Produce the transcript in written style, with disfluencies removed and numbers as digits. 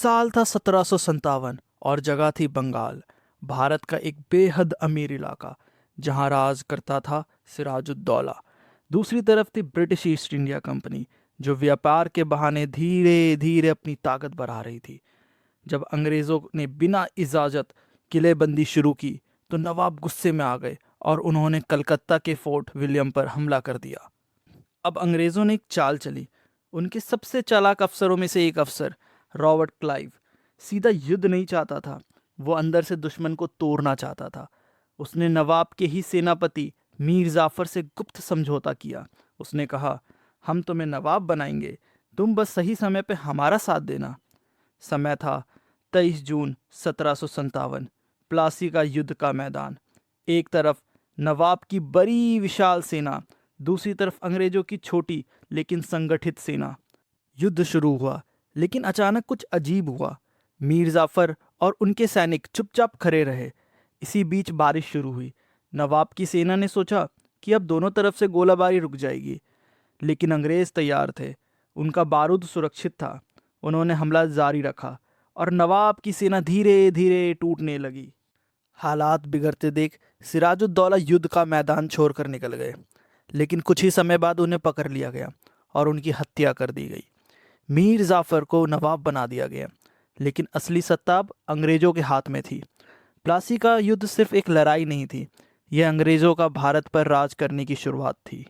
साल था 1757 और जगह थी बंगाल, भारत का एक बेहद अमीर इलाका जहां राज करता था सिराजुद्दौला। दूसरी तरफ थी ब्रिटिश ईस्ट इंडिया कंपनी, जो व्यापार के बहाने धीरे धीरे अपनी ताकत बढ़ा रही थी। जब अंग्रेज़ों ने बिना इजाज़त किलेबंदी शुरू की तो नवाब गुस्से में आ गए और उन्होंने कलकत्ता के फोर्ट विलियम पर हमला कर दिया। अब अंग्रेज़ों ने एक चाल चली। उनके सबसे चालाक अफसरों में से एक अफसर रॉबर्ट क्लाइव सीधा युद्ध नहीं चाहता था, वो अंदर से दुश्मन को तोड़ना चाहता था। उसने नवाब के ही सेनापति मीर जाफर से गुप्त समझौता किया। उसने कहा, हम तुम्हें नवाब बनाएंगे, तुम बस सही समय पे हमारा साथ देना। समय था 23 जून 1757, प्लासी का युद्ध का मैदान। एक तरफ नवाब की बड़ी विशाल सेना, दूसरी तरफ अंग्रेजों की छोटी लेकिन संगठित सेना। युद्ध शुरू हुआ, लेकिन अचानक कुछ अजीब हुआ। मीर जाफर और उनके सैनिक चुपचाप खड़े रहे। इसी बीच बारिश शुरू हुई। नवाब की सेना ने सोचा कि अब दोनों तरफ से गोलाबारी रुक जाएगी, लेकिन अंग्रेज तैयार थे। उनका बारूद सुरक्षित था। उन्होंने हमला जारी रखा और नवाब की सेना धीरे धीरे टूटने लगी। हालात बिगड़ते देख सिराजुद्दौला युद्ध का मैदान छोड़कर निकल गए, लेकिन कुछ ही समय बाद उन्हें पकड़ लिया गया और उनकी हत्या कर दी गई। मीर जाफर को नवाब बना दिया गया, लेकिन असली सत्ता अब अंग्रेजों के हाथ में थी। प्लासी का युद्ध सिर्फ एक लड़ाई नहीं थी, यह अंग्रेजों का भारत पर राज करने की शुरुआत थी।